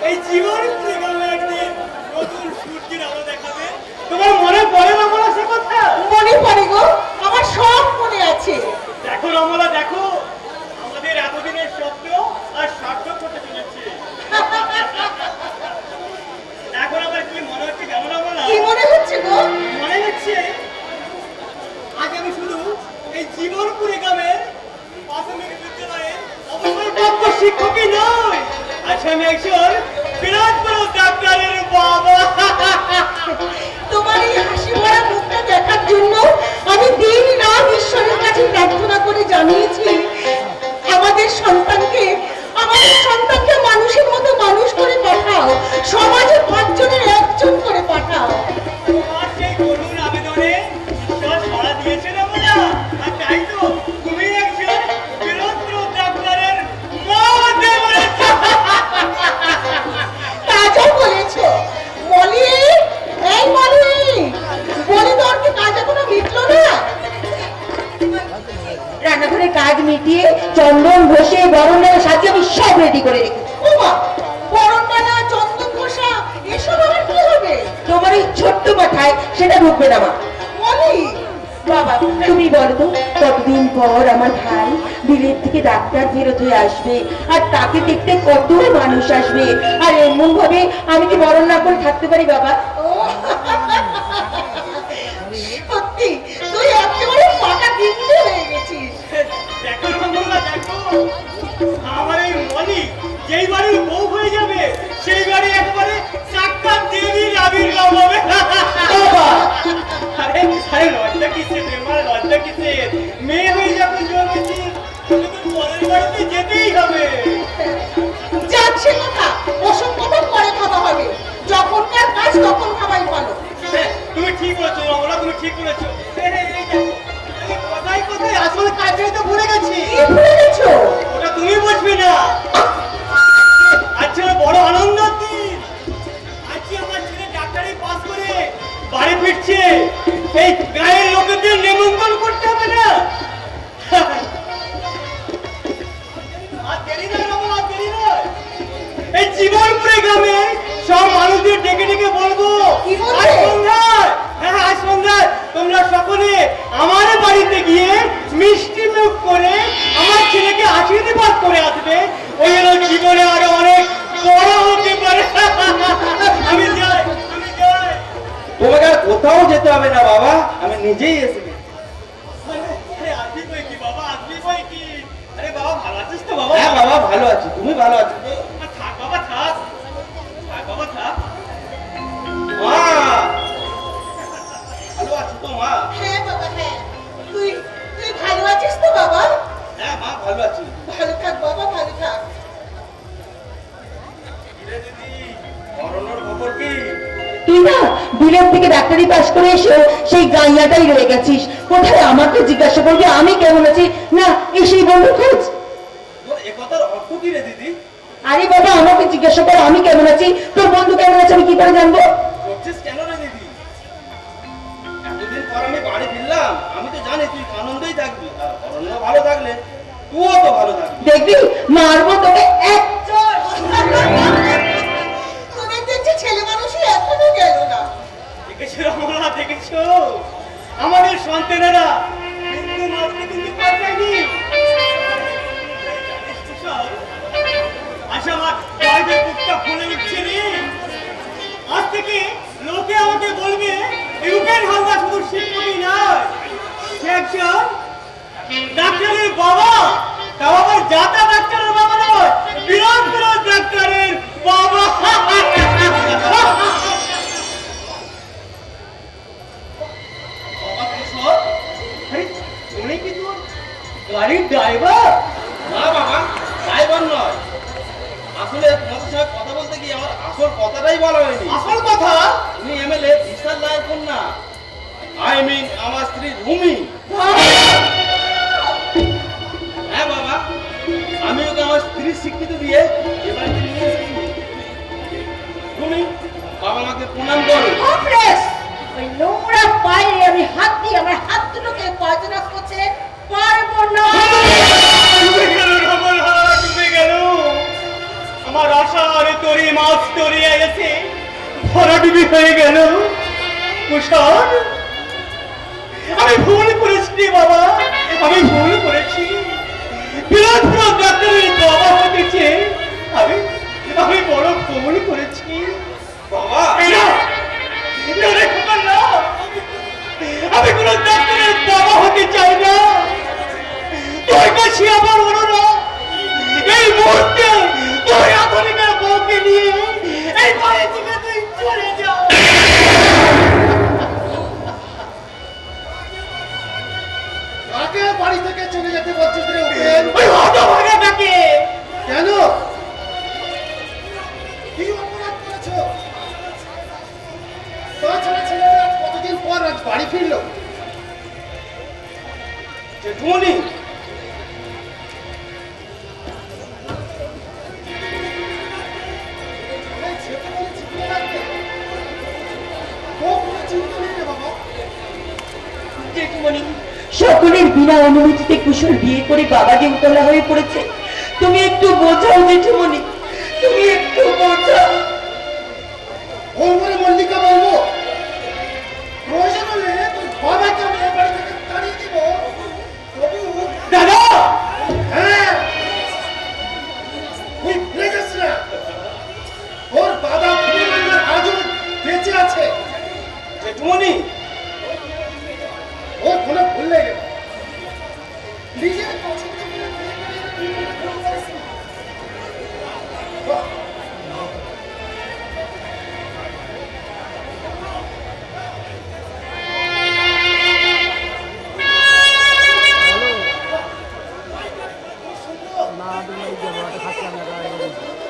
এই জীবন একদিন নতুন সূর্যের আলো দেখাবে। তোমার মনে পড়ে না বলা সে কথা? মনে পড়ে গো, আমার সব মনে আছে। দেখো রমলা, দেখো আমাদের এতদিনের স্বপ্ন আর সার্থক হতে চলেছে। এখন আবার কি মনে হচ্ছে জানো রমলা? কি মনে হচ্ছে গো? মনে হচ্ছে আজ আমি শুধু এই জীবনপুরে গ্রামের প্রাথমিক বিদ্যালয়ে অবসরপ্রাপ্ত শিক্ষকই নয়, আজ আমি একজন বিরাট বড় ডাক্তারের বাবা। তোমার এই হাসি ভরা মুখটা দেখার জন্য আমি দিন রাত ঈশ্বরের কাছে প্রার্থনা করে জানিয়েছি আমাদের সন্তানকে মানুষের মতো মানুষ করে পাঠাও, সমাজে 5 জনের 1 জন করে পাঠাও। তোমার সেই করুণ আবেদনে ঈশ্বর সাড়া দিয়েছে না বলা, আর তাই তো তুমি একজন বিরাট বড় ডাক্তারের মা হতে পেরেছ। তাজা বলেছো মলি। এই মলি, বলি তোর কি কাজ এখনো মিটলো না? রান্নাঘরের কাজ মিটিয়ে চন্দন ঘষে বরণডালা সাজিয়ে আমি সব রেডি করে রেখেছি। ও মা, বরণডালা চন্দন ঘষা এসব আবার কি হবে? তোমার এই ছোট্ট মাথায় সেটা ঢুকবে না মা। মলি বাবা, তুমি বলো তো কতদিন পর আমার ভাই বিলেত থেকে ডাক্তার ফেরত হয়ে আসবে, আর তাকে দেখতে কত মানুষ আসবে, আর এমন ভাবে আমি কি বরণ না করে থাকতে পারি বাবা? সত্যি তুই একেবারে পাকা দিতে হয়ে গেছিস। দেখো রমলা, দেখো আমার এই মলি যেই বাড়ির বউ হয়ে যাবে সেই বাড়ি একবারে সাক্ষাৎ দেবীর আবির্ভাব হবে। আরে আরে লজ্জা কিসের রে, লজ্জা কিসের? মেয়ে হয়ে যখন জন্মেছি তোকে তো পরের বাড়িতে যেতেই হবে। যাচ্ছে কথা, ওসব কথা পরে খাওয়া হবে, যখনকার কাজ তখন খাওয়াই ভালো। তুমি ঠিক বলেছো রমলা, তুমি ঠিক বলেছো। কথাই কথাই আসলে কাজটাই তো ভুলে গেছি। কি ভুলে গেছো? ওটা তুমি বুঝবে না। আজকে বড় আনন্দ দিন, আজকে আমার ছেলে ডাক্তারি পাস করে বাড়ি ফিরছে। এই গায়ের লোকেদের নেমন্তন্ন করতে হবে না। আর দেরি নয় রমলা, দেরি নয়। এই জীবনপুরে গ্রামে সব মানুষদের ডেকে ডেকে বলবো কি বলবে? আজ সন্ধ্যায়, হ্যাঁ আজ সন্ধ্যায় তোমরা সকলে আমার বাড়িতে গিয়ে মিষ্টি মুখ করে আমার ছেলেকে আশীর্বাদ করে আসবে। ওই হলো জীবনে আরো অনেক বড় হতে পারে। আমি যাই, আমি যাই। তোমাকে আর কোথাও যেতে হবে না বাবা, আমি নিজেই এসে গেছি। আরে আসবি বই কি বাবা, আসবি বই কি? আরে বাবা ভালো আছিস তো বাবা? হ্যাঁ বাবা ভালো আছি, তুমি ভালো আছো তো? থাক বাবা, থাক থাক বাবা, থাক। মা ভালো আছো তো মা? হ্যাঁ বাবা, হ্যাঁ। তুই তুই ভালো আছিস তো বাবা? হ্যাঁ মা ভালো আছি। ভালো থাক বাবা, ভালো থাক। কিরে দিদি, করোনার খবর কি? তুই না বিলেত থেকে ডাক্তারি পাস করে এসে সেই গাইয়াটাই রয়ে গেছিস। কোথায় আমাকে জিজ্ঞাসা করবি আমি কেমন আছি, না এই সেই বন্ধু খোঁজ। তোর এ কথার অর্থ কি রে দিদি? আরে বাবা, আমাকে জিজ্ঞাসা কর আমি কেমন আছি, তোর বন্ধু কেমন আছে আমি কি করে জানবো? করছিস কেন রে দিদি? এতদিন পর আমি বাড়ি ফিরলাম, আমি তো জানি তুই আনন্দেই থাকবি, আর অরণ্য ভালো থাকলে তুইও তো ভালো থাকবি। দেখবি মারবো তোকে এক চড়। তোদের দেখছি ছেলে মানুষই এখনো গেল না। দেখেছো রমলা, দেখেছো আমাদের সন্তানেরা কিন্তু মারতে কিন্তু পারবেনি। আশা আমার গায়ের বুকটা ফুলে উঠছে রে। আজ থেকে লোকে আমাকে বলবে রূপের হালদা শুধু শিক্ষকই নয়, সে একজন ডাক্তারের বাবা। তাও আবার জাতা ডাক্তারের বাবা নয়, বিরাট বিরাট ডাক্তারের বাবা। উনি কি তোর গাড়ির ড্রাইভার? না বাবা, ড্রাইভার নয়, আসলে তোমাদের সঙ্গে কথা বলতে গিয়ে আমার আসল কথাটাই বলা হয়নি। আসল কথা তুমি এমএলএ বিশাল রায়ের কন্যা, আই মিন আমার স্ত্রী রুমি। হ্যাঁ বাবা, আমি ওকে আমার স্ত্রীর স্বীকৃতি দিয়ে এবার নিয়ে এসেছি। রুমি, বাবা মাকে প্রণাম করো। অফ্রেশ ওই নোংরা পায়ে আমি হাত দিয়ে আমার হাত দুটোকে পয়জনাস করছে পারবো না। ডুবে গেল রমলা, ডুবে গেল। আমার আশার তরি মাছ তরিয়ে এসে ভরাডুবি হয়ে গেল। কুষাণ, আমি ভুল করেছি রে বাবা, আমি ভুল করেছি। বিরাটপুর ডাক্তারের বাবা হতেছে আমি আমি বড় ভুল করেছি বাবা না, না রে খোকা, না। আমি কোন ডাক্তারের বাবা হতে চাই না। তোর কাছে আমার অনুরোধ, এই মুহূর্তে তুই আধুনিকের বউকে নিয়ে এই বাড়ি থেকে তুই চলে যা। কাকে বাড়ি থেকে চলে যেতে বলছিস রে উপেন? ওই হতভাগাটাকে কেন? কি অপরাধ করেছ? তাছাড়া ছেলেটা আজ কতদিন পর আজ বাড়ি ফিরলো। জেঠুমনি, এই ছেলেটা বলে চিনতে লাগবে। ও কোনো চিন্তা নেই রে বাবা। জেঠুমণি, সকলের বিনা অনুমতিতে কুশল বিয়ে করে বাবা যে উতলা হয়ে পড়েছে, তুমি একটু বোঝাও জেঠুমণি, তুমি একটু বোঝাও। ওর মনে মল্লিকা বলবো, প্রয়োজন হলে তোর বাবাকে আমি এই বাড়ি থেকে তাড়িয়ে দিব। তবু দাদা, হ্যাঁ, তুই ভুলে যাস না, ওর বাবা ফুলবাংলার আজও বেঁচে আছে। জেঠুমনি, ওর কোনো ভুল নেই রে। নিজের পছন্দ করে বিয়ে করে বাহ,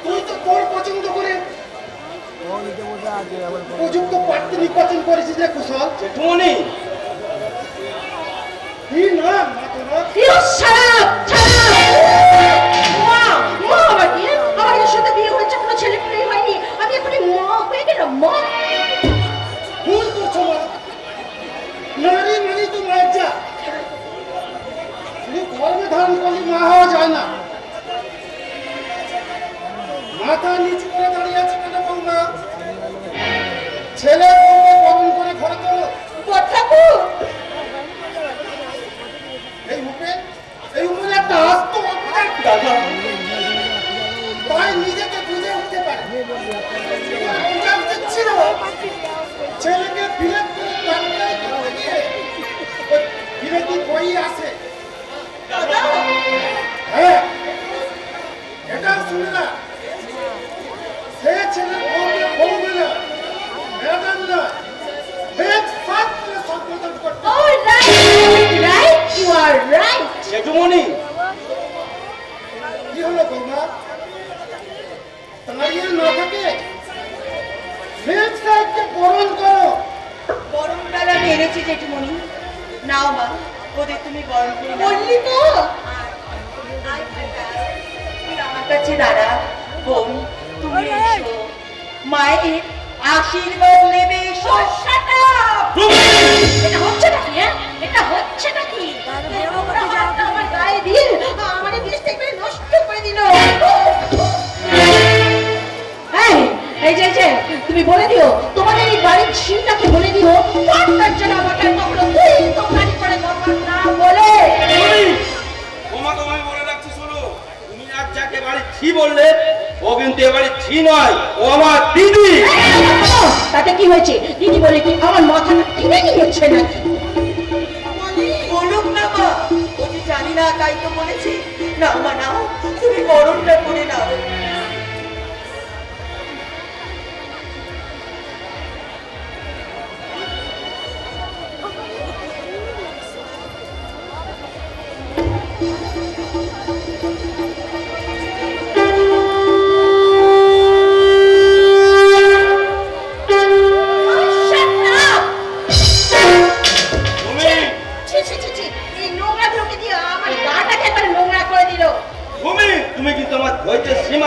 তুই তো তোর পছন্দ করে উপযুক্ত প্রার্থী নির্বাচন করেছিস রে কুশল। জেঠুমনি, কি না মা তোরা? ছাড়াও, ছাড়াও। মা, মা আমার বিয়ে, আমার এর সাথে বিয়ে হয়েছে, কোনো ছেলে পেলে হয়নি, আমি এখনই মা হয়ে গেলাম, মা। ভুল করছো মা। নারী মানে তো লজ্জা। শুধু গর্ভে ধারণ করলে মা হওয়া যায় না। মাথা নিচু করে দাঁড়িয়ে আছে কেন বৌমা? ছেলে বউকে বরণ করে ঘরে তোলো। ঠাকুর, এই উপেন, এই উপেন একটা আস্ত অপরাধ। দাদা, তাই নিজেকে বুঝে উঠতে পারে। বুঝা উচিত ছিল ছেলেকে বিলেত করে ডাক্তারি করতে গিয়ে ওই বিলেতি বই আছে। দাদা, হ্যাঁ, এটাও শুনে না। সে ছেলে বউকে বউ বলে ম্যাডাম না, বেদ ফাট করে সম্বোধন করতে। oh right, right, you are right. জেঠুমনি, কি হলো বৌমা? দাঁড়িয়ে না থাকে ফিল্ড সাইডকে বরণ করো। গরম ডাল আমি এনেছি জেঠুমণি, নাও মা, ওদের তুমি গরম করে বললি তো। তুই আমার কাছে দাঁড়া, বোন, তুমি এসো, মায়ের আশীর্বাদ নেবে। এটা হচ্ছে নাকি? এটা হচ্ছে নাকি? আমার গায়ে দিয়ে আমার মিস্টেক করে নষ্ট করে দিল। এই যে তুমি বলে দিও, তোমাদের এই বাড়ির ঝিলটাকে বলে দিও, পাঁচটার জন্য আমাকে কখনো তুই তোমারই করে কথা না বলে। তোমাকে আমি বলে রাখছি, শোনো, তুমি আজ যাকে বাড়ি ছি বললে, ও কিন্তু এ বাড়ি ছি নয়, ও আমার দিদি। তাতে কি হয়েছে? দিদি বলে কি আমার মাথাটা কিনে নিয়েছে নাকি? বলুক না মা, ওকে জানি না তাই তো বলেছি। না মা, নাও, তুমি গরমটা করে নাও। তুমি কিন্তু আমার ধৈর্যের সীমা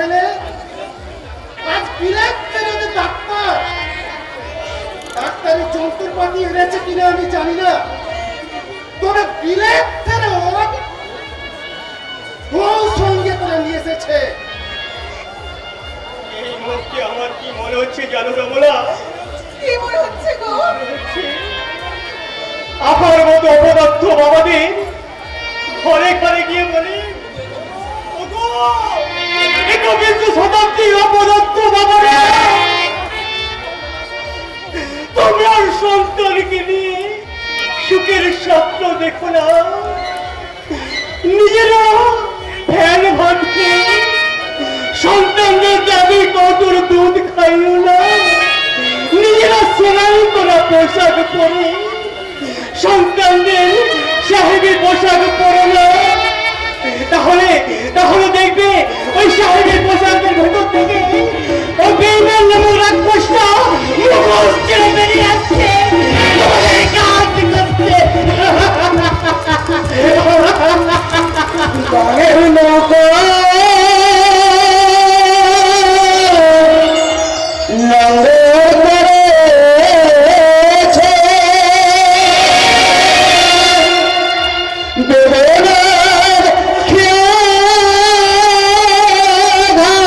ছেলে আজ বিরাট বেরোতে ডাক্তারি যন্ত্রপাতি এনেছে কিনা আমি জানি না, তবে বিরাট ফেরত বউ সঙ্গে করে নিয়ে এসেছে। এই মুহূর্তে আমার কি মনে হচ্ছে জানো রমলা? কি মনে হচ্ছে গো? আমার মতো অপদার্থ বাবাদের ঘরে ঘরে গিয়ে বলি, ওগো একবিংশ শতাব্দীর অপদার্থ বাবারা, তোমরা সন্তানকে নিয়ে সুখের স্বপ্ন দেখো না, নিজেরা ফ্যান ভাত খেয়ে সন্তানদের দাবি কতর দুধ খাইও না, নিজেরা সেলাই করা পোশাক পরে সন্তানদের সাহেবী পোশাক পরে না, তাহলে তাহলে দেখবে ওই সাহেবী পোশাকের ভেতর থেকে ওই বেইমান নামক রাক্ষসটা মুখোশ ছেড়ে বেরিয়ে আসছে তোমাদের কাজ করতে। গানের নৌকো নোংর করেছে, বেদনার খেয়ে হাতে।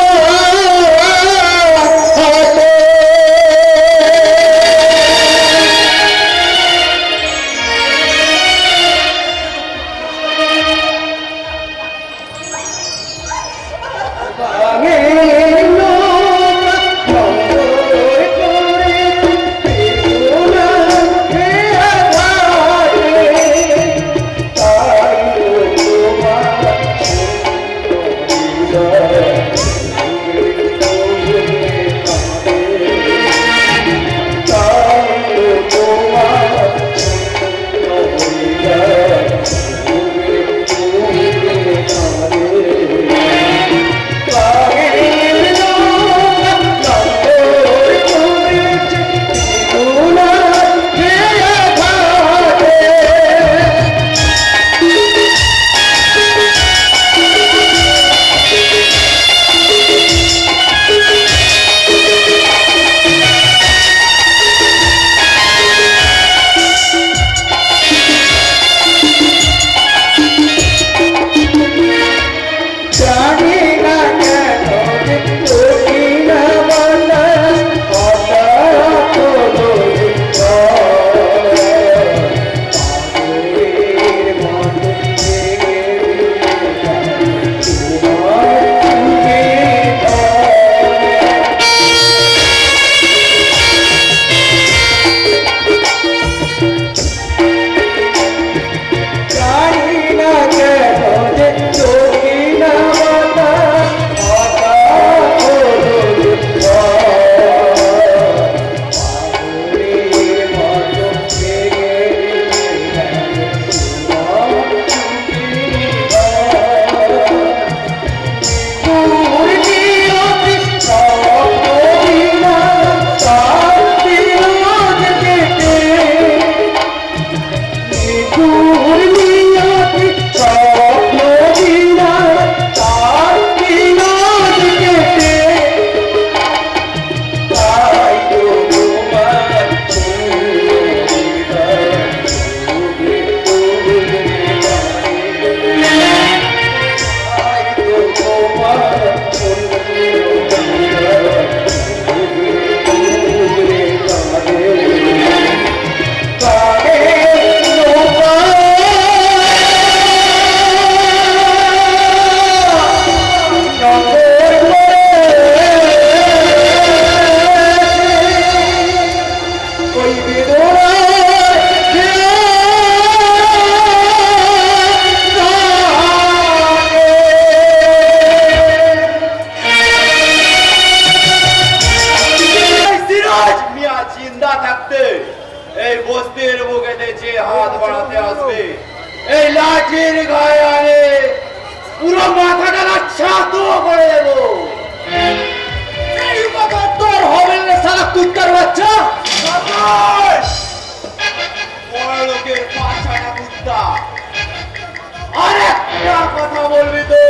কথা বলবি তো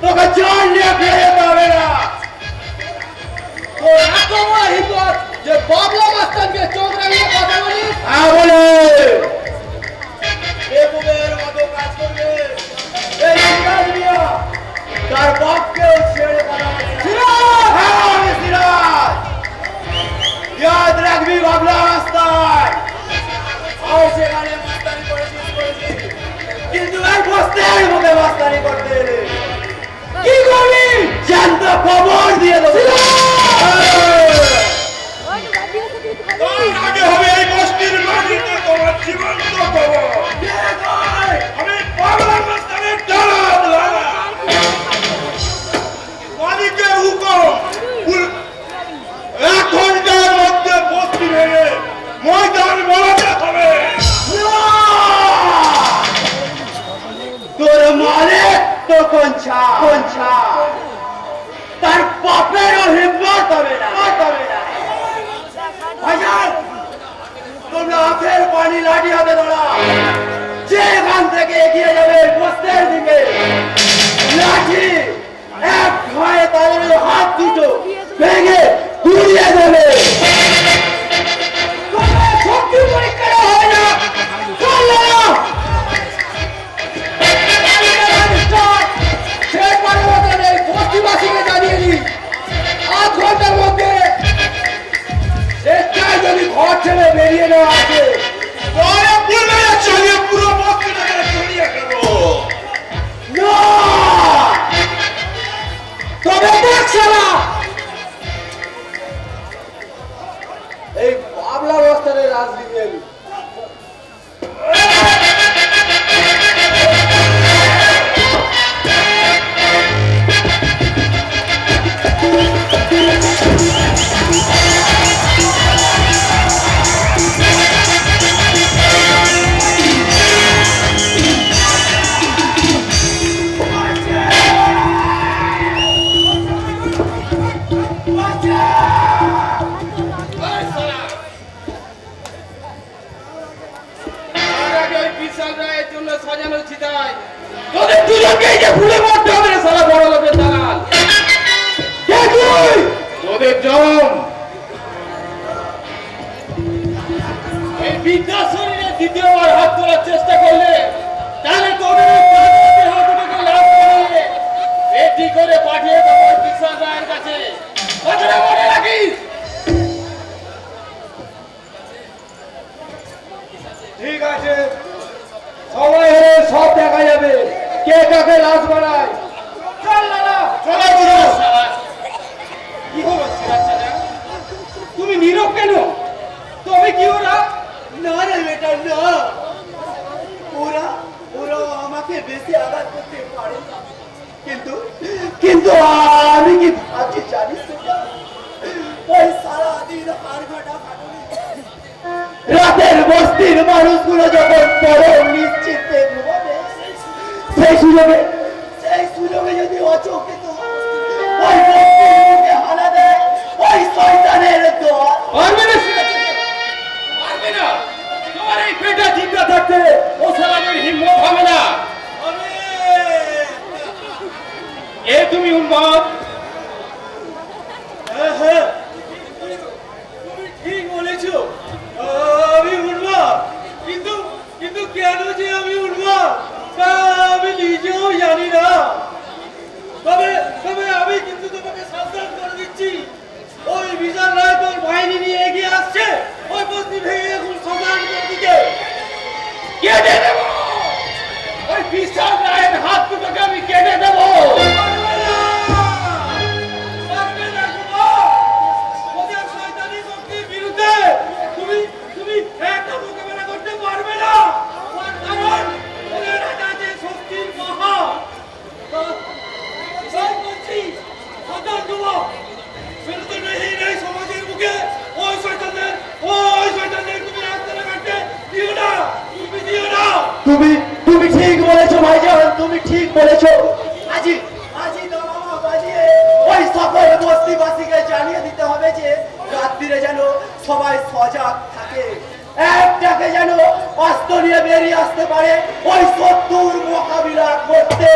তোকে জান নিয়ে ফিরে যেতে যে বাবলা মাস্টারকে চোখ রাঙিয়ে কথা বলিস? হ্যাঁ বলে বেকুবের মতো কাজ করবে এই সিরাজ মিয়া তার বাপকেও ছেড়ে কথা বলে না। সিরাজ! হ্যাঁ আমি সিরাজ ইয়াদ রাখবি বাবলা মাস্টার আর সেখানে মাস্তানি করেছিস কিন্তু এই বস্তির মধ্যে মাস্তানি করতে এলে কি করবি জ্যান্ত খবর দিয়ে দেবো তার আগে হবে এই বস্তির মাটিতে তোমার জীবন্ত খবর। আমি বাংলা মাস্টারের দালাল। মালিকের হুকুম 1 ঘন্টার মধ্যে বস্তি ভেঙে ময়দান বানাতে হবে। তোর মালিক তো কোনছা তার বাপেরও হিম্মত হবে না ভাইজান তোমরা আখের পানি লাঠি হাতে ধরা যে এখান থেকে এগিয়ে যাবে বস্তের দিকে লাঠি এক ঘায়ে তাদের ওই হাত দুটো ভেঙে গুড়িয়ে দেবে তোমরা শক্তি পরীক্ষা হয় না চল না বস্তিবাসীকে জানিয়ে দিই 8 ঘন্টার মধ্যে চেষ্টায় যদি ঘর ছেড়ে বেরিয়ে নেওয়া আছে পরে বলবে চালিয়ে পুরো বস্তিটাকে চড়িয়ে দেবো। না তবে দেখছে না এই বাবলা মাস্টারের রাজনীতি আমি তার আগে ওই বিশাল রায়ের জন্য সাজানো চিতায় তোদের দুজনকেই যে ভুলে মরতে হবে রে শালা বড় লোকের দালাল। কে তুই তোদের জম এই বিদ্যা শরীরে দ্বিতীয়বার হাত তোলার চেষ্টা করলে তাহলে তোদের এই পাঁচটি হাত দুটোকে লাভ করে রেডি করে পাঠিয়ে দেবো ওই বিশাল রায়ের কাছে। কথাটা মনে রাখিস। ঠিক আছে সময় হলে সব দেখা যাবে কে কাকে লাশ বানায় চল লালা চলো বুড়ো। কি হলো সিরাজ চাচা? তুমি নীরব কেন? তবে কি ওরা? না রে বেটা না ওরা আমাকে বেশি আঘাত করতে পারে না। কিন্তু আমি কি ভাবছি জানিস তো? ওই সারাদিন হাড় কাটা খাটুনি রাতের বস্তির মানুষগুলো যখন পরম নিশ্চিন্তে ঘুমাবে সেই সুযোগে যদি অচকিত ওই বস্তির মুখে হানা দেয় ওই শয়তানের দল পারবে না সিরাজ চাচা, পারবে না। তোমার এই পেটা জিন্দা থাকতে ও সালামের হিম্মত হবে না। এ তুমি উন্মাদ। হ্যাঁ তুমি ঠিক বলেছো আমি উন্মাদ কিন্তু কেন যে আমি উন্মাদ তা আমি নিজেও জানি না তবে আমি কিন্তু তোমাকে সাবধান করে দিচ্ছি ওই বিশাল রায় তোর বাহিনী নিয়ে এগিয়ে আসছে ওই বস্তি ভেঙে এখন শ্মশানের দিকে কেটে দেব ওই বিশাল রায়ের হাত দুটোকে আমি কেটে দেব। পারবে না যুবক। ওদের শয়তানি শক্তির বিরুদ্ধে তুমি একটা মোকাবেলা করতে পারবে না তার কারণ ওদের হাতে আছে শক্তির মহা সব বলছি সাধারণ যুবক বিরুদ্ধে নেই সমাজের মুখে ওই শয়তানদের তুমি রাস্তাটা কাটতে দিও না তুমি দিও না তুমি ঠিক বলেছো ভাইজান তুমি ঠিক বলেছো আজি দামামা বাজিয়ে ওই সকল বস্তিবাসীকে জানিয়ে দিতে হবে যে রাত্রিরে যেন সবাই সজাগ থাকে একটাকে যেন অস্ত্র নিয়ে বেরিয়ে আসতে পারে ওই শত্রুর মোকাবিলা করতে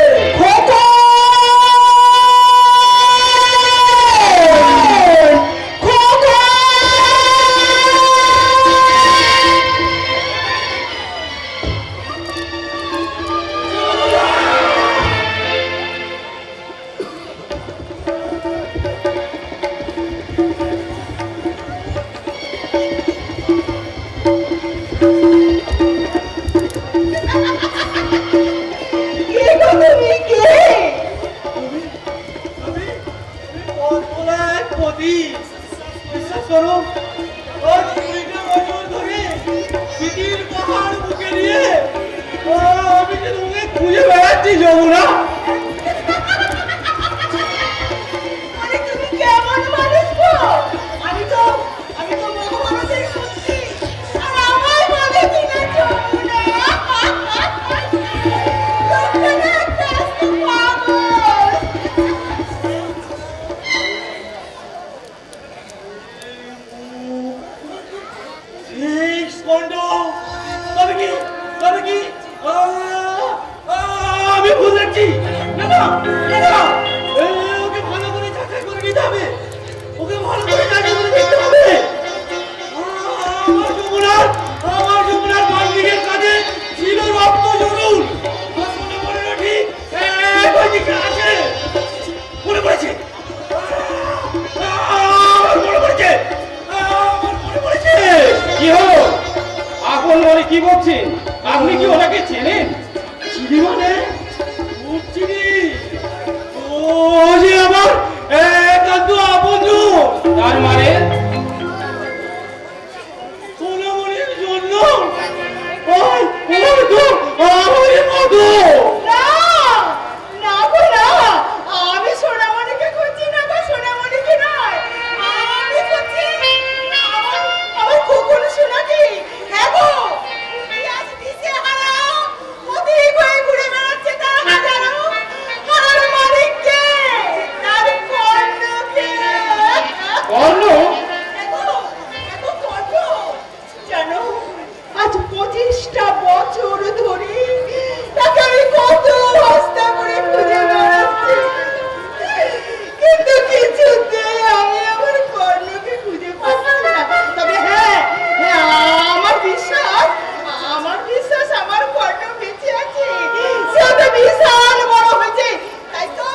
কি বলছেন? আপনি কি ওনাকে চেনেন? চিনি মানে খুব চিনি। ও যে আমার একান্ত আপনজন। তার মানে সোনামণির জন্য ওই তো আমারই মতো। না না গো না, আমি সোনামণিকে খুঁজছি না গো, সোনামণিকে নয়, আমি খুঁজছি আমার কুকুর সোনাকে। হ্যাঁ গো, এই আজ দিশেহারা পথিক হয়ে ঘুরে বেড়াচ্ছে তার হাজারো হারানো মালিককে, তার কর্ণকে। কর্ণ? এত কর্ণ জানো, আজ 25টা বছর ধরে তাকে আমি কত হস্তা করে খুঁজে বেড়াচ্ছি, কিন্তু কিছুতে আমি আমার কর্ণকে খুঁজে পাচ্ছি না। তবে হ্যাঁ হ্যাঁ, আমার বিশ্বাস আমার কর্ণ বেঁচে আছে। সে তো বিশাল বড় হয়েছে, তাই তো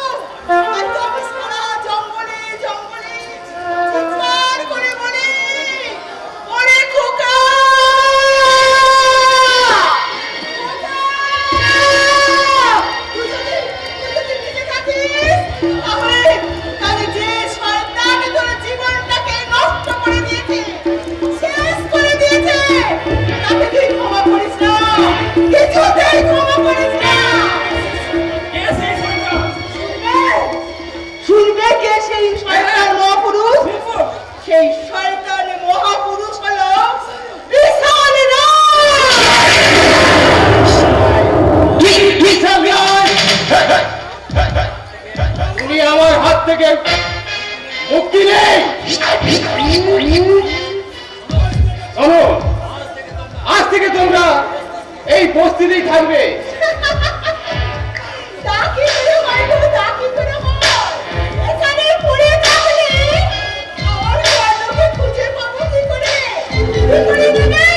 আমি সারা জঙ্গলে জঙ্গলে চিৎকার করে বলি, ওরে খোকা, তুই যদি বেঁচে থাকিস, তাহলে যে শয়তান তোর জীবনটাকে নষ্ট করে দিয়েছে, শেষ করে দিয়েছে, তাকে তুই ক্ষমা করিস না, কিছুতেই ক্ষমা করিস না। কে সেই শয়তান? শুনবে কে সেই শয়তান মহাপুরুষ? সেই শয়তান মহাপুরুষ হলো বিশাল তুমি আমার হাত থেকে মুক্তি নেই। শোনো, আজ থেকে তোমরা এই বস্তিতেই থাকবে। তা কি করে হয় গো, তা কি করে হয়? এখানে পড়ে থাকলে আমার কর্ণকে খুঁজে পাবো কি করে? কি করে দেবে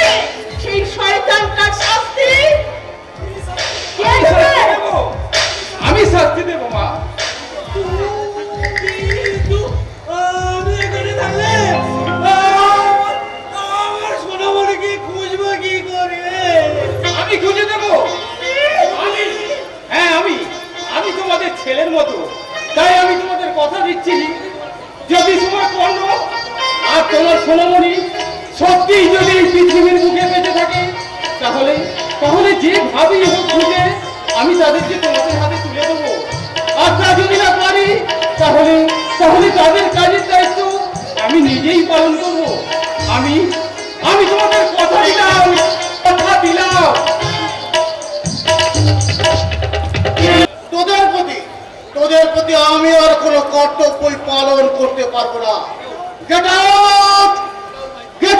সেই শয়তানটার শাস্তি? কে দেবে? আমি শাস্তি দেব মা। কিন্তু আমি এখানে থাকলে আমার সোনামণিকে খুঁজবো কি করে? আমি খুঁজে দেব। আমি তোমাদের ছেলের মতো, তাই আমি তোমাদের কথা দিচ্ছি, যদি তোমার কর্ণ আর তোমার সোনামণি সত্যি যদি এই পৃথিবীর বুকে বেঁচে থাকে, তাহলে তাহলে যে ভাবেই হোক খুঁজে আমি তাদেরকে তোমাদের হাতে তুলে দেবো। আর তা যদি না পারি, তাহলে তাহলে তাদের কাজের দায়িত্ব আমি নিজেই পালন করব। আমি তোমাদের কথা দিলাম, কথা দিলাম। তোদের প্রতি আমি আর কোনো কর্তব্যই পালন করতে পারবো না। Get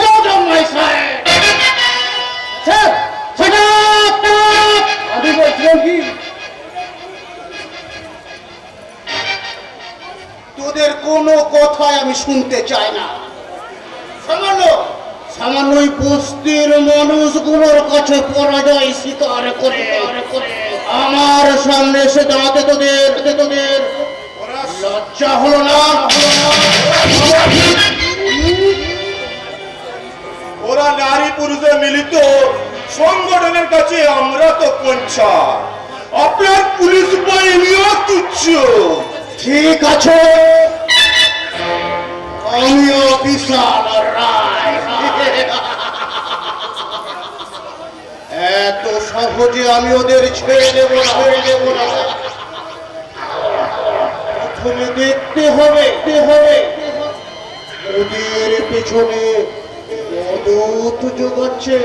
out of my sight. আমি বলছিলাম কি, তোদের কোনো কথাই আমি শুনতে চাই না। সামান্য ওই বস্তির মানুষগুলোর কাছে পরাজয় স্বীকার করে আমার সামনে এসে দাঁড়াতে তোদের লজ্জা হলো না? ওরা নারী পুরুষে মিলিত সংগঠনের কাছে আমরা তো কঞ্চা, আপনার পুলিশ বাহিনীও তুচ্ছ। ঠিক আছে, আমিও বিশাল রায়। এত সহজে আমি ওদের ছেড়ে দেব না। প্রথমে দেখতে হবে ওদের পেছনে মদত জোগাচ্ছে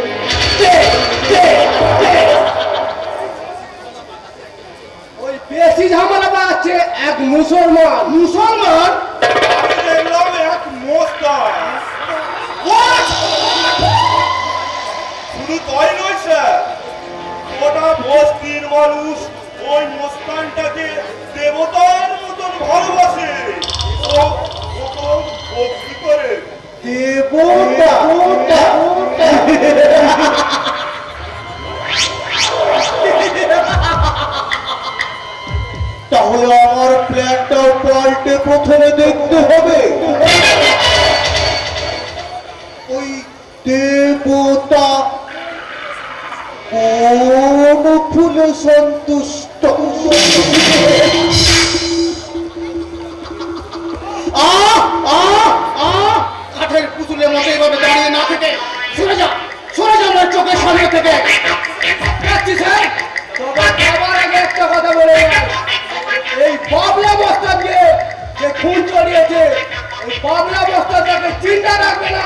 ওই বেশি ঝামেলা বাড়াচ্ছে এক মুসলমান। আমি দেখলাম এক মোস্তান। শুধু তাই নয় স্যার, ওটা বস্তির মানুষ ওই মোস্তানটাকে দেবতার মতন ভালোবাসে। ভক্তি করে। দেবতা। তাহলে আমার প্ল্যানটাও পাল্টে প্রথমে দেখতে হবে ওই দেবতা সন্তুষ্ট। কাঠের পুতুলের মতো এভাবে দাঁড়িয়ে না থেকে সরে যা আমার চোখের সামনে থেকে। যাচ্ছি স্যার। তবে যাবার আগে একটা কথা বলে যাই, এই বাবলা বস্তা দিয়ে যে খুন চড়িয়েছে, এই বাবলা বস্তা তাকে চিন্তা রাখবে না।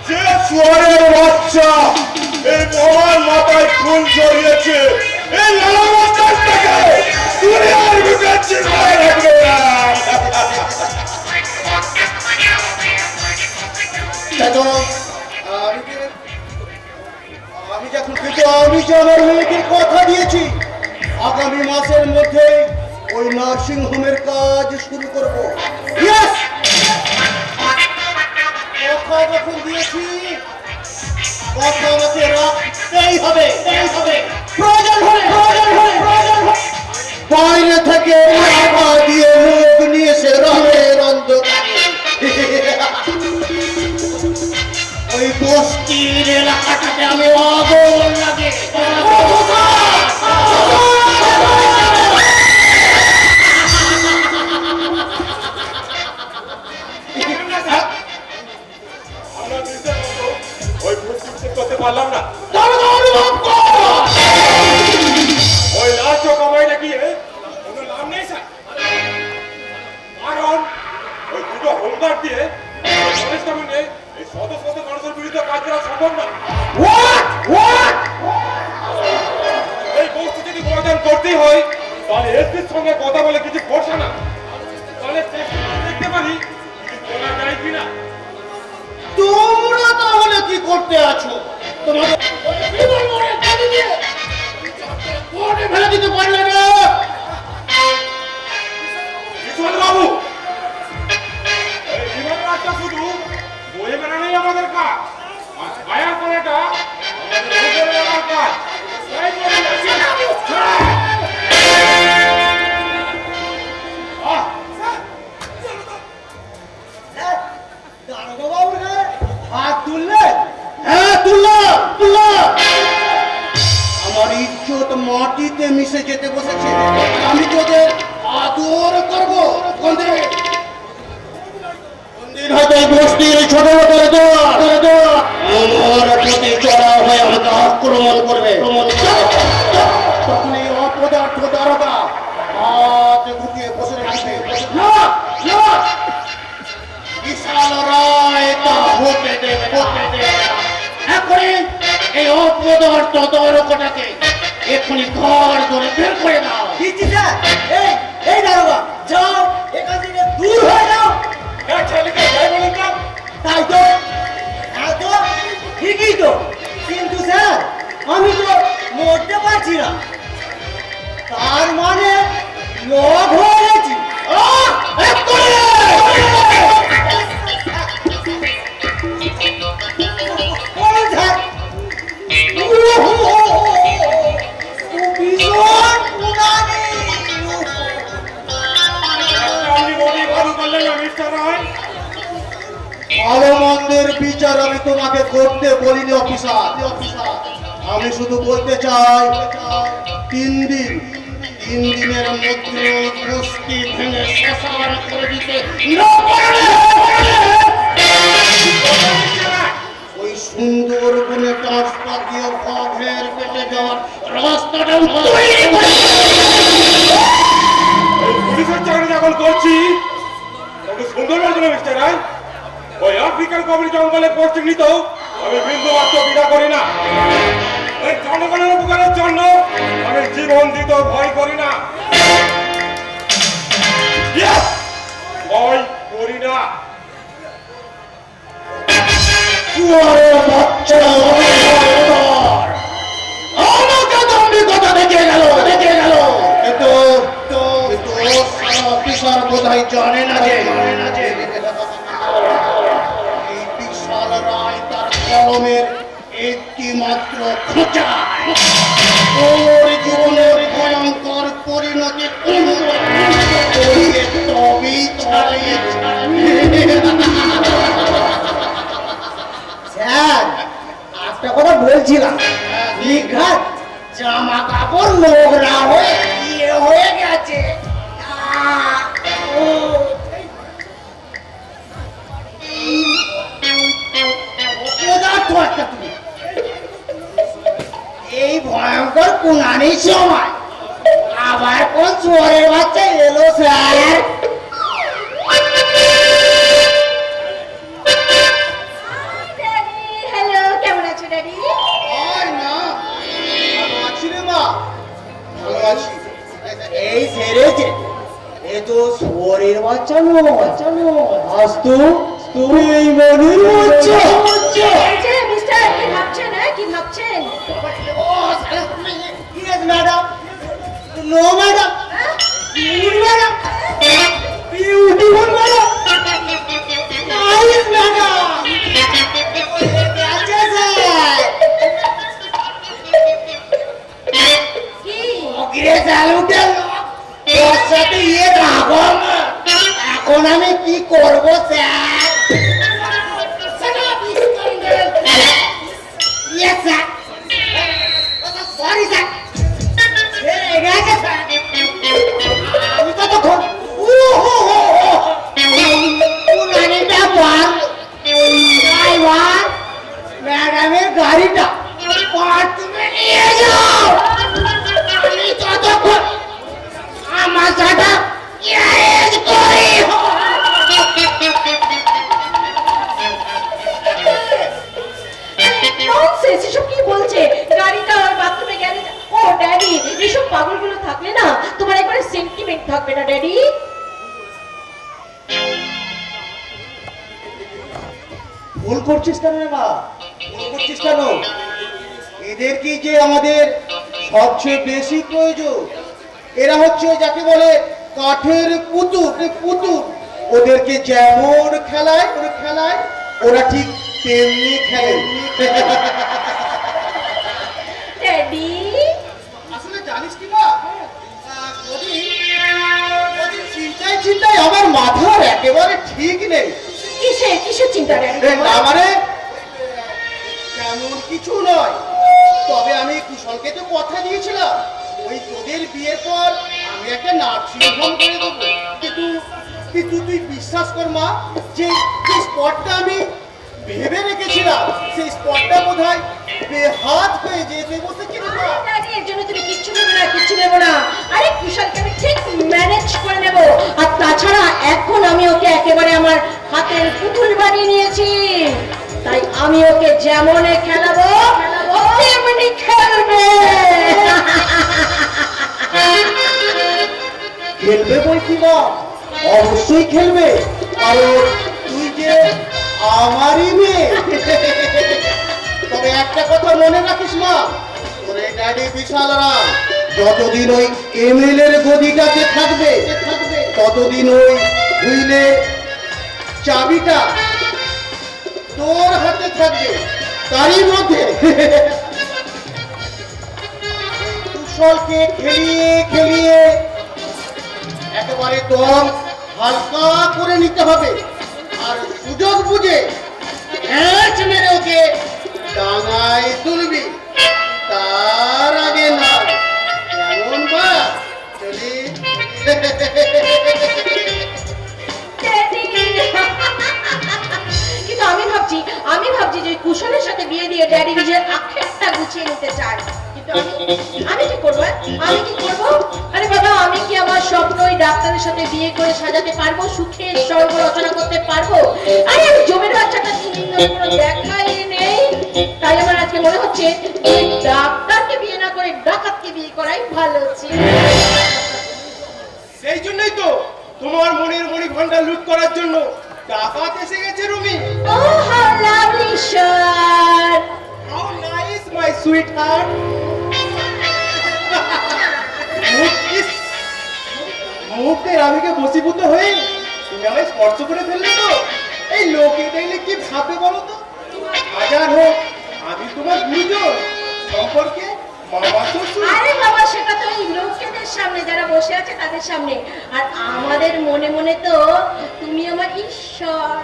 যে শুয়ারের বাচ্চা এই বোমার মাথায় ফুল জড়িয়েছে, এই লালা বাচ্চার থেকে দুনিয়ার বুকে চিন্তায় রাখবে না। দেখো, আমি যখন থেকে আমি যে আমার মেয়েকে কথা দিয়েছি আগামী মাসের মধ্যে ওই নার্সিং হোমের কাজ শুরু করব। Yes! কথা যখন দিয়েছি কথা আমাকে রাখতেই হবে। প্রয়োজন হলে বাইরে থেকে টাকা দিয়ে লোক নিয়ে এসে রাতের অন্ধকারে ওই বস্তির এলাকাটাকে আমি আগুন লাগে। ওই ভূত করতে পারলাম না। ওই লাল চোখ আমায় নাকি কোনো লাভ নেই স্যার, কারণ ওই দুটো হোমগার্ড দিয়ে কনস্টেবলে এই শত শত মানুষের বিরুদ্ধে কাজ করা সম্ভব না। এই বস্তু যদি সমাধান করতেই হয় তাহলে এসপির সঙ্গে কথা বলে কিছু করছে না, তাহলে দেখতে পারি কিছু করা যায় কিনা। তোমরা তাহলে কি করতে আছো? তোমাদের ফেলে দিতে পারলে না বিশাল বাবু, এই বিমান রাস্তা শুধু বয়ে বেড়ানোই আমাদের কাজ, আর ফায়ার করাটা আমাদের উপরে বেড়ানোর কাজ। তাই বলে যাচ্ছি। হাত তুললে? হ্যাঁ, তুললাম। আমার ইজ্জত মাটিতে মিশে যেতে বসেছে, আমি তোদের আদর করবো। কোনদিন হয়তো এই বস্তির ছোট আমার প্রতি চড়া হয়ে আমাকে আক্রমণ করবে, তখন এই অপদার্থ দারোগা হাত ঢুকিয়ে বসে রাখবে। বিশাল রায় তা হতে দেবে। এখনই এই অপদার্থ দারোগাটাকে এখনই ঘর ধরে বের করে দাও। দিচ্ছি স্যার। এই দারোগা, যাও এখান থেকে দূর হয়ে যাও। হ্যাঁ, ছেলেকে যাই বলুন তো। তাই তো, ঠিকই তো, কিন্তু স্যার আমি তো মরতে পারছি না, তার মানে লক হয়ে গেছি। আপনি বডি ভালো করলেন না মিস্টার রায়। ভালো মন্দের বিচার আমি তোমাকে করতে বলিনি অফিসার। আমি শুধু বলতে চাই 3 দিনের মধ্যে বস্তি ভেঙে শ্মশান করে দিতে না পারলে ওই সুন্দর বনে ট্রান্সফার দিয়ে বাঘের পেটে যাওয়ার রাস্তাটা তৈরি করে এই পুলিশের চাকরি যখন করছি তখন সুন্দর লাগছে না মিস্টার রায়। ওই আফ্রিকান কমিউনি জঙ্গলে পোস্টিং নিতেও আমি বিন্দু মাত্র দ্বিধা করি না। ওই জনগণের উপকারের জন্য আমি জীবন দিতেও ভয় করি না। ভয় করি না। শুয়ারের বাচ্চা আমাকে দাম্ভিকতা দেখিয়ে গেল। কিন্তু অফিসার বোধহয় জানে না যে এই বিশাল রায় তার কলমের একটি মাত্র খোঁচা ওর জীবনের ভয়ঙ্কর পরিণতি তবেই ছাড়িয়ে স্যার বলছিলাম নিঘাত জামা কাপড় নোংরা হয়ে ইয়ে হয়ে গেছে অপদার্থ একটা তুমি। এই ভয়ঙ্কর কুনানির সময় আবার কোন চোরের বাচ্চা এলো স্যার? হ্যালো, কেমন আছো ড্যাডি? আয় না, ভালো আছি রে মা, ভালো আছি। এই সেরেছে, এ তো শুয়োরের বাচ্চা নয়, আস্তু তুমি এই মনের বাচ্চা। যে মিস্টার, কি ভাবছেন? কি ভাবছেন? Yes, madam. No, madam. Beautiful, madam. Beautiful, madam. Nice, madam. That's it. কি? ওকে স্যালুটে ওর সাথে ইয়ে রাখো না। এখন আমি কি করব sir? Yes, sir. Sorry, sir. আমি ততক্ষণ ম্যাডামের গাড়িটা বাথরুমে নিয়ে যাও। আমি ততক্ষণ আমার সাথে গ্যারেজ করি। ননসেন্স, এসব কি বলছে? গাড়িটা আর বাথরুমে গেলে ও ড্যাডি, এসব পাগলগুলো থাকলে না তোমার একবারে সেন্টিমেন্ট থাকবে না ড্যাডি। ভুল করছিস কেন রে মা? ভুল করছিস কেন? এদেরকে যে আমাদের সবচেয়ে বেশি প্রয়োজন। এরা হচ্ছে যাকে বলে কাঠের পুতুল, পুতুল। ওদেরকে যেমন খেলায় ওরা ঠিক তেমনি খেলে। ড্যাডি, আসলে জানিস কি মা, চিন্তায় আমার মাথার একেবারে ঠিক নেই। কিসের চিন্তা ড্যাডি? না মানে তেমন কিছু নয়, তবে আমি কুশলকে তো কথা দিয়েছিলাম ওই তোদের বিয়ের পর আমি একটা নার্সিং হোম করে দেবো। কিন্তু তুই বিশ্বাস কর মা, যে স্পটটা আমি ভেবে রেখেছিলাম সেই স্পটটা বোধহয় বেহাত হয়ে যেতে বসেছিল। ড্যাডি, এর জন্য তুমি কিচ্ছু নেবো না। আরে কুশলকে আমি ঠিক ম্যানেজ করে নেব। আর তাছাড়া এখন আমি ওকে একেবারে আমার হাতের পুতুল বানিয়ে নিয়েছি, তাই আমি ওকে যেমন খেলাবো তেমনি খেলবে। খেলবে বই কি মা, অবশ্যই খেলবে, কারণ তুই যে আমারই মেয়ে। তবে একটা কথা মনে রাখিস মা, তোর এই ড্যাডি বিশাল রাম যতদিন ওই এমএলএর গদিটাতে থাকবে ততদিন ওই হুইলের চাবিটা তোর হাতে থাকবে। তারই মধ্যে কুশলকে খেলিয়ে একেবারে দম হালকা করে নিতে হবে, আর সুযোগ বুঝে হ্যাঁ মেরে ওকে ডাঙায় তুলবি। তার আগে না, এমন বা চলি। কিন্তু আমি ভাবছি যে কুশলের সাথে বিয়ে দিয়ে ড্যাডি নিজের আক্ষেপটা গুছিয়ে নিতে চায়। কিন্তু আমি কি করবো? আরে বাবা, আমি কি আমার স্বপ্ন ওই ডাক্তারের সাথে বিয়ে করে সাজাতে পারবো? সুখের স্বর্গ রচনা করতে পারবো? আরে আমি জমির বাচ্চাটা কোনো দেখাই নেই। তাই আমার আজকে মনে হচ্ছে ওই ডাক্তারকে বিয়ে না করে ডাকাতকে বিয়ে করাই ভালো ছিল। সেই জন্যই তো তোমার মনের মণি ভান্ডার লুট করার জন্য ডাকাত এসে গেছে Rumi. Oh, how lovely, sir! How nice, my sweetheart. মুহূর্তের আবেগে বশীভূত হয়ে তুমি আমায় স্পর্শ করে ফেললে তো। এই লোকে দেখলে কি ভাববে বলো তো? হাজার হোক আমি তোমার গুরুজন, সম্পর্কে মামা শ্বশুর। আরে বাবা, সেটা তো এই লোকেদের সামনে, যারা বসে আছে তাদের সামনে। আর আমাদের মনে মনে তো তুমি আমার ঈশ্বর।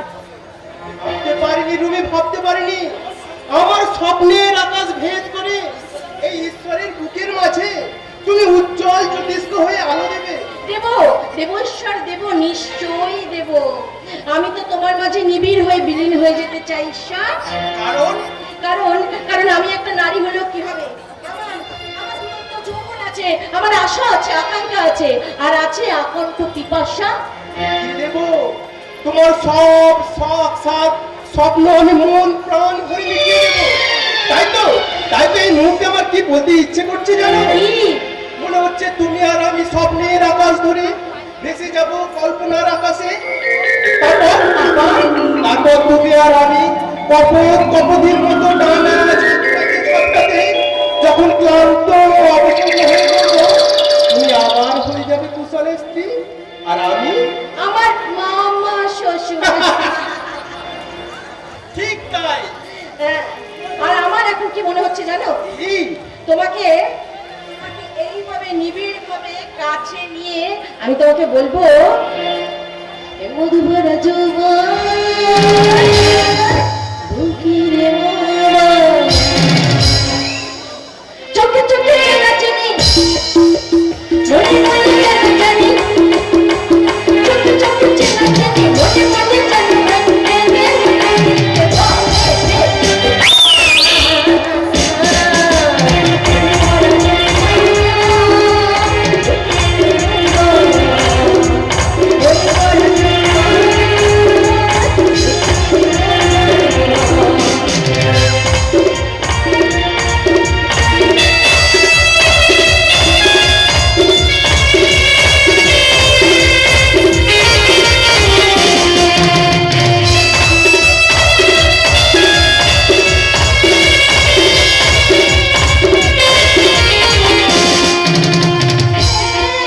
ভাবতে পারিনি রুমি, ভাবতে পারিনি আমার স্বপ্নের আকাশ ভেদ করে এই ঈশ্বরের বুকের মাঝে তুমি উজ্জ্বল জ্যোতিষ্ক হয়ে আলো দেবে। দেব দেব ঈশ্বর দেব, নিশ্চয়ই দেব। আমি তো তোমার মাঝে নিবিড় হয়ে বিলীন হয়ে যেতে চাই ঈশ্বর। কারণ কারণ কারণ আমি একটা নারী হলেও কি হবে, আমার দুরন্ত যৌবন আছে, আমার আশা আছে, আকাঙ্ক্ষা আছে, আর আছে আকণ্ঠ পিপাসা। কি দেব? তোমার সব শখ সাধ স্বপ্ন আমি মন প্রাণ ভরে মিটিয়ে দেবো। তাই তো এই মুহূর্তে আমার কি বলতে ইচ্ছে করছে জানো? কি? মনে হচ্ছে তুমি আর আমি স্বপ্নের আকাশ ধরে ভেসে যাব কল্পনার আকাশে। তারপর তুমি আর আমি কপোধির মতো ডানা ঝাপটাতে যখন ক্লান্ত ও অবসন্ন হয়ে যাবো, তুমি আবার হয়ে যাবে কুশলের স্ত্রী, আর আমি আমার মামা শ্বশুর। ঠিক তাই। হ্যাঁ, আর আমার এখন কি মনে হচ্ছে জানো, কি? তোমাকে এইভাবে নিবিড় ভাবে কাছে নিয়ে আমি তোমাকে বলবো, এ মধুভরা যৌবন বুকের মন, চোখে চোখে নাচনি